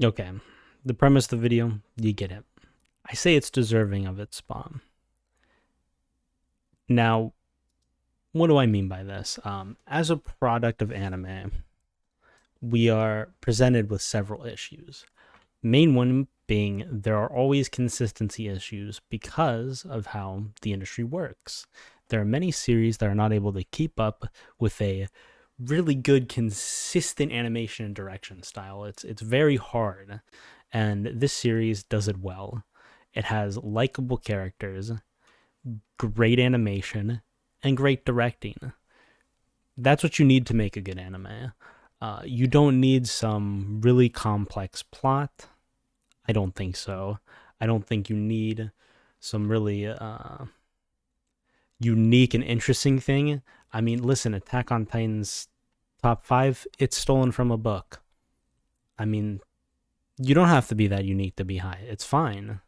Okay, the premise of the video, you get it. I say it's deserving of its spot. Now, what do I mean by this? As a product of anime, we are presented with several issues. Main one being there are always consistency issues because of how the industry works. There are many series that are not able to keep up with a really good consistent animation and direction style. It's very hard, and this series does it well. It has likable characters, great animation, and great directing. That's what you need to make a good anime. You don't need some really complex plot. I don't think so. I don't think you need some really unique and interesting thing. I mean, listen, Attack on Titan's top five, it's stolen from a book. I mean, you don't have to be that unique to be high. It's fine.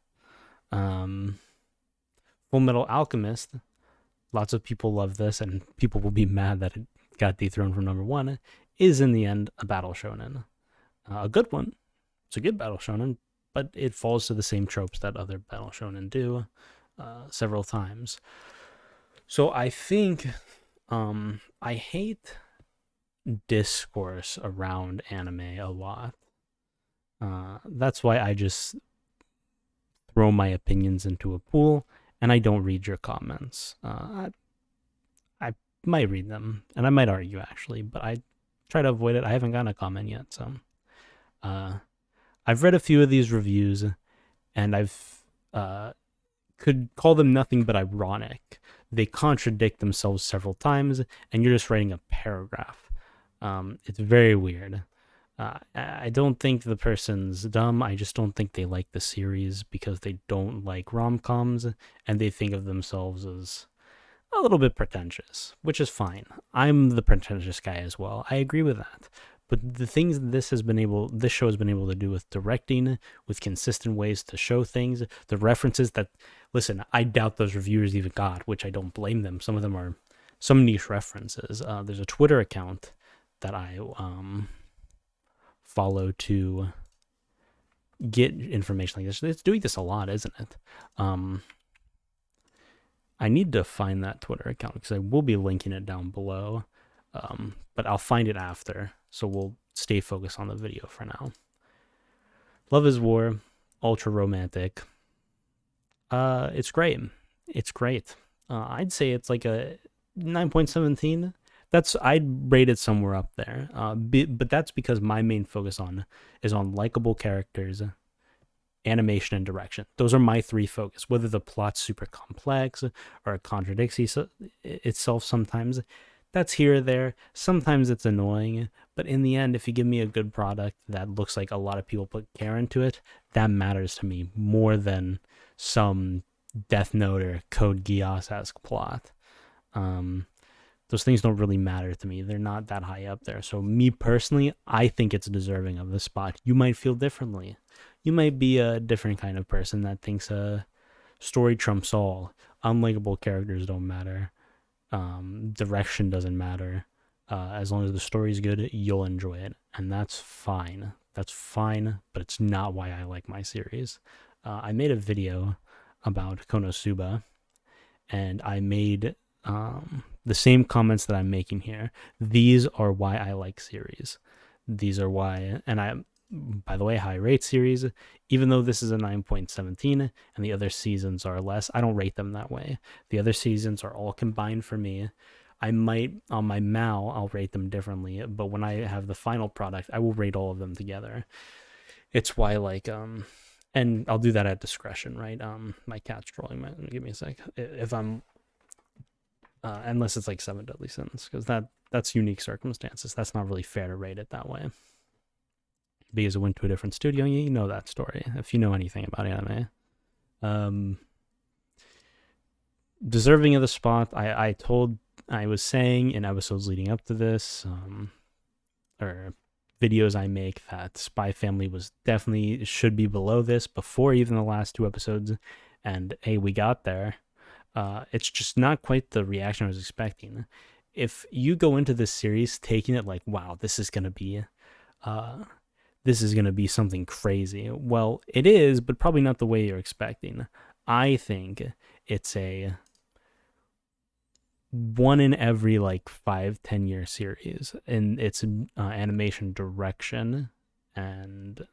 Um, Full Metal Alchemist, lots of people love this, and people will be mad that it got dethroned from number one, is in the end a battle shonen. A good one. It's a good battle shonen, but it falls to the same tropes that other battle shonen do several times. So I think I hate discourse around anime a lot. That's why I just throw my opinions into a pool and I don't read your comments. I might read them and I might argue actually, but I try to avoid it. I haven't gotten a comment yet, so uh, I've read a few of these reviews and I've could call them nothing but ironic. They contradict themselves several times, and you're just writing a paragraph. It's very weird. I don't think the person's dumb. I just don't think they like the series because they don't like rom coms and they think of themselves as a little bit pretentious, which is fine. I'm the pretentious guy as well. I agree with that. But the things this show has been able to do with directing, with consistent ways to show things, the references that, listen, I doubt those reviewers even got, which I don't blame them. Some of them are some niche references. There's a Twitter account that I follow to get information like this. It's doing this a lot, isn't it? I need to find that Twitter account because I will be linking it down below, but I'll find it after. So we'll stay focused on the video for now. Love is War, ultra romantic. It's great. It's great. I'd say it's like a 9.17. I'd rate it somewhere up there. But that's because my main focus is on likable characters, animation, and direction. Those are my three focus. Whether the plot's super complex or it contradicts itself sometimes, that's here or there. Sometimes it's annoying, but in the end, if you give me a good product that looks like a lot of people put care into it, that matters to me more than some Death Note or Code Geass-esque plot. Those things don't really matter to me. They're not that high up there. So me personally, I think it's deserving of the spot. You might feel differently. You might be a different kind of person that thinks story trumps all. Unlikable characters don't matter. Direction doesn't matter. As long as the story's good, you'll enjoy it, and that's fine. That's fine, but it's not why I like my series. I made a video about Konosuba, and I made the same comments that I'm making here. These are why I like series. These are why, and by the way, high rate series, even though this is a 9.17 and the other seasons are less, I don't rate them that way. The other seasons are all combined for me. I might, on my MAL, I'll rate them differently, but when I have the final product, I will rate all of them together. It's why, like, and I'll do that at discretion, right? My cat's trolling. Give me a sec. If I'm unless it's like Seven Deadly Sins, because that's unique circumstances. That's not really fair to rate it that way because it went to a different studio. You know that story if you know anything about anime. Deserving of the spot. I was saying in episodes leading up to this, or videos I make, that Spy Family was definitely should be below this before even the last two episodes, and hey, we got there. It's just not quite the reaction I was expecting. If you go into this series taking it like, wow, this is gonna be this is going to be something crazy. Well, it is, but probably not the way you're expecting. I think it's a one in every like 5-10 year series in its animation direction and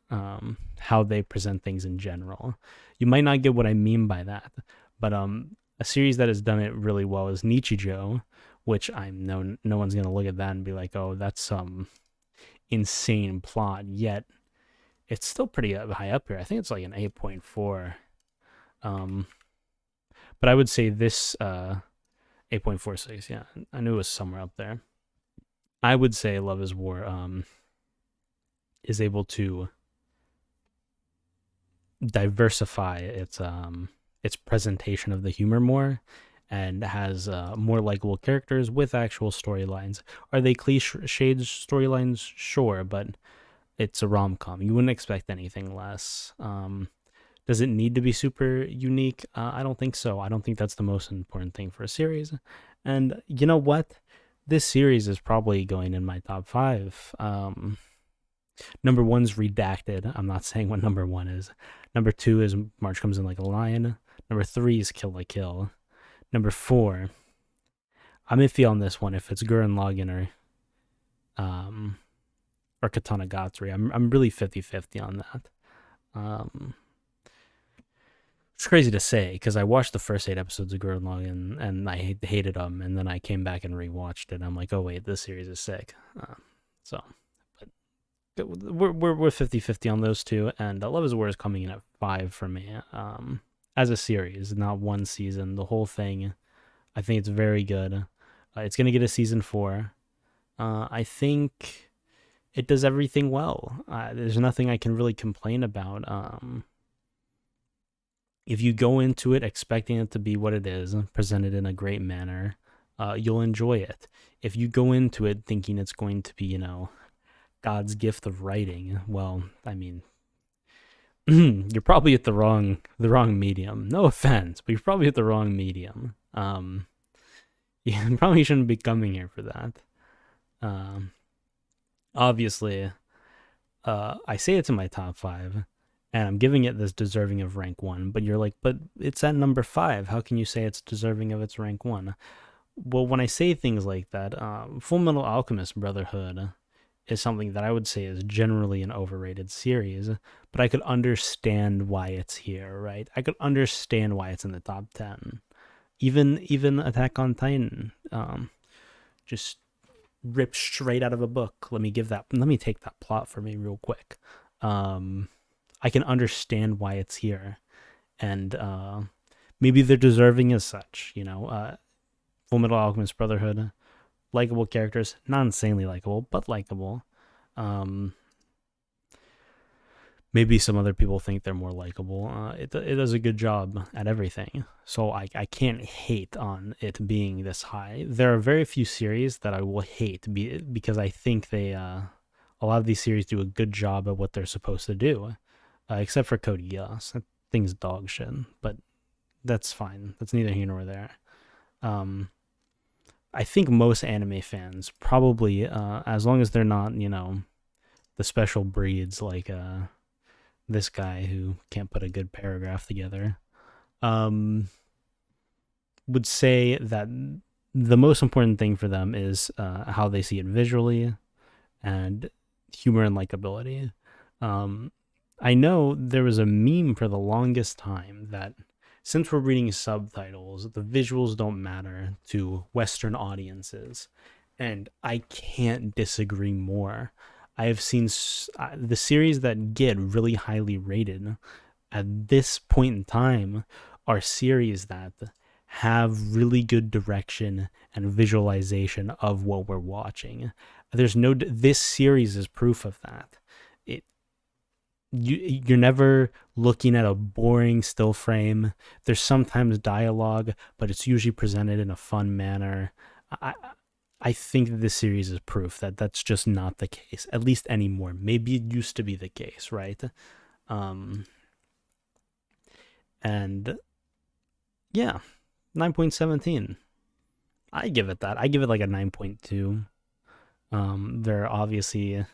how they present things in general. You might not get what I mean by that, but a series that has done it really well is Nichijou, which I'm no one's gonna look at that and be like, oh, that's some insane plot. Yet it's still pretty high up here. I think it's like an 8.4. But I would say this 8.46. Yeah, I knew it was somewhere up there. I would say Love is War is able to diversify its presentation of the humor more, and has more likable characters with actual storylines. Are they cliched storylines? Sure, but it's a rom-com. You wouldn't expect anything less. Does it need to be super unique? I don't think so. I don't think that's the most important thing for a series. And you know what? This series is probably going in my top 5. Number 1's Redacted. I'm not saying what number 1 is. Number 2 is March Comes In Like a Lion. Number 3 is Kill la Kill. Number 4, I'm iffy on this one if it's Gurren Lagann or Katana Gatari. I'm really 50-50 on that. It's crazy to say because I watched the first 8 episodes of Gurren Lagann and I hated them, and then I came back and rewatched it. And I'm like, oh wait, this series is sick. But we're 50-50 on those two, and Love is War is coming in at 5 for me. As a series, not one season, the whole thing. I think it's very good. It's gonna get a season 4. I think it does everything well. There's nothing I can really complain about. If you go into it expecting it to be what it is, presented in a great manner, you'll enjoy it. If you go into it thinking it's going to be, God's gift of writing, well, I mean, you're probably at the wrong medium. No offense, but you're probably at the wrong medium. You probably shouldn't be coming here for that. Obviously, I say it's in my top 5, and I'm giving it this deserving of rank 1. But you're like, but it's at number 5. How can you say it's deserving of its rank 1? Well, when I say things like that, Full Metal Alchemist Brotherhood is something that I would say is generally an overrated series, but I could understand why it's here, right? I could understand why it's in the top 10. Even Attack on Titan, just ripped straight out of a book. Let me take that plot for me real quick. I can understand why it's here, and maybe they're deserving as such. Full Metal Alchemist Brotherhood, likable characters, not insanely likable, but likable. Maybe some other people think they're more likable. It does a good job at everything, so I can't hate on it being this high. There are very few series that I will hate because I think a lot of these series do a good job at what they're supposed to do, except for Code Geass. That thing's dog shit, but that's fine. That's neither here nor there. I think most anime fans probably, as long as they're not, the special breeds like this guy who can't put a good paragraph together, would say that the most important thing for them is how they see it visually and humor and likability. I know there was a meme for the longest time that since we're reading subtitles, the visuals don't matter to Western audiences. And I can't disagree more. I have seen the series that get really highly rated at this point in time are series that have really good direction and visualization of what we're watching. This series is proof of that. You're never looking at a boring still frame. There's sometimes dialogue, but it's usually presented in a fun manner. I think this series is proof that that's just not the case, at least anymore. Maybe it used to be the case, right? And yeah, 9.17. I give it that. I give it like a 9.2. There are obviously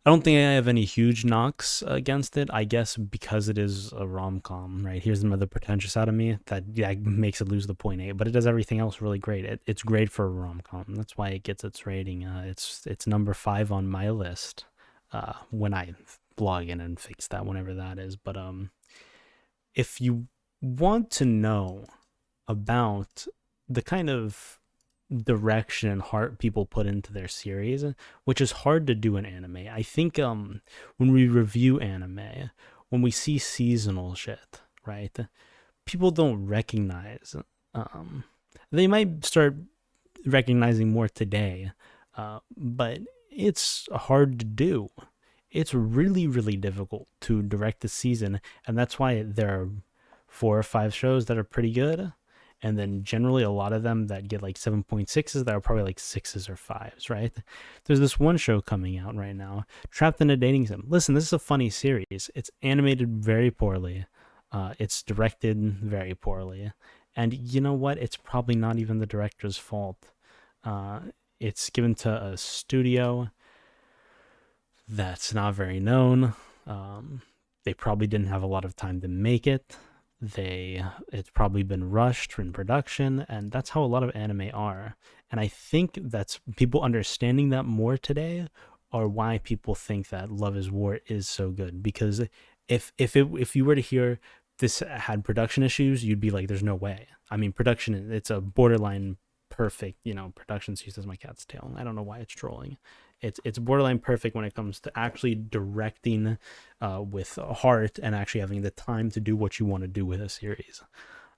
I don't think I have any huge knocks against it. I guess because it is a rom-com, right? Here's another pretentious out of me that makes it lose the 0.8, but it does everything else really great. It's great for a rom-com. That's why it gets its rating. It's number 5 on my list. When I log in and fix that, whenever that is. But if you want to know about the kind of direction and heart people put into their series, which is hard to do in anime. I think when we review anime, when we see seasonal shit, right? People don't recognize. They might start recognizing more today, but it's hard to do. It's really, really difficult to direct the season, and that's why there are 4 or 5 shows that are pretty good, and then generally a lot of them that get like 7.6s that are probably like 6s or 5s, right? There's this one show coming out right now, Trapped in a Dating Sim. Listen, this is a funny series. It's animated very poorly. It's directed very poorly. And you know what? It's probably not even the director's fault. It's given to a studio that's not very known. They probably didn't have a lot of time to make it. It's probably been rushed in production, and that's how a lot of anime are. And I think that's people understanding that more today are why people think that Love is War is so good. Because if you were to hear this had production issues, you'd be like, there's no way. I mean, production, it's a borderline perfect, production. Excuse, my cat's tail. I don't know why it's trolling. It's borderline perfect when it comes to actually directing with heart and actually having the time to do what you want to do with a series.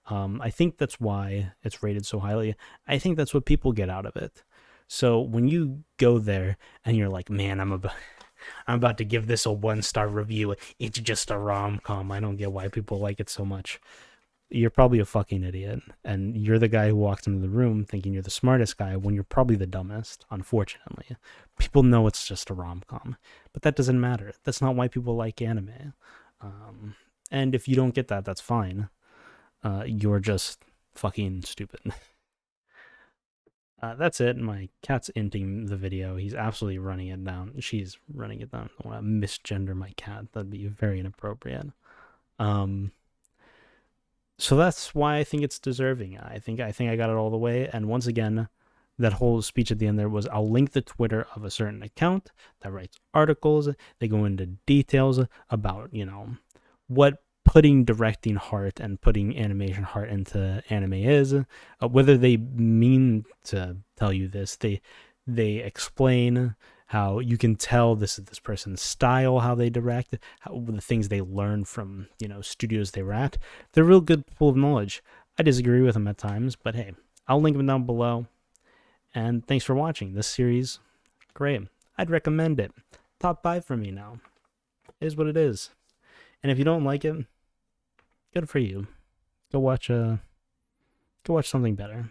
I think that's why it's rated so highly. I think that's what people get out of it. So when you go there and you're like, man, I'm about to give this a 1-star review. It's just a rom-com. I don't get why people like it so much. You're probably a fucking idiot, and you're the guy who walks into the room thinking you're the smartest guy when you're probably the dumbest, unfortunately. People know it's just a rom-com, but that doesn't matter. That's not why people like anime. And if you don't get that, that's fine. You're just fucking stupid. That's it. My cat's inting the video. He's absolutely running it down. She's running it down. I don't want to misgender my cat. That'd be very inappropriate. So that's why I think it's deserving. I think I got it all the way. And once again, that whole speech at the end there was, I'll link the Twitter of a certain account that writes articles. They go into details about, what putting directing heart and putting animation heart into anime is. Whether they mean to tell you this, they explain how you can tell this is this person's style, how they direct, the things they learn from, studios they were at. They're real good full of knowledge. I disagree with them at times, but hey, I'll link them down below. And thanks for watching. This series, great. I'd recommend it. Top 5 for me now. It is what it is. And if you don't like it, good for you. Go watch something better.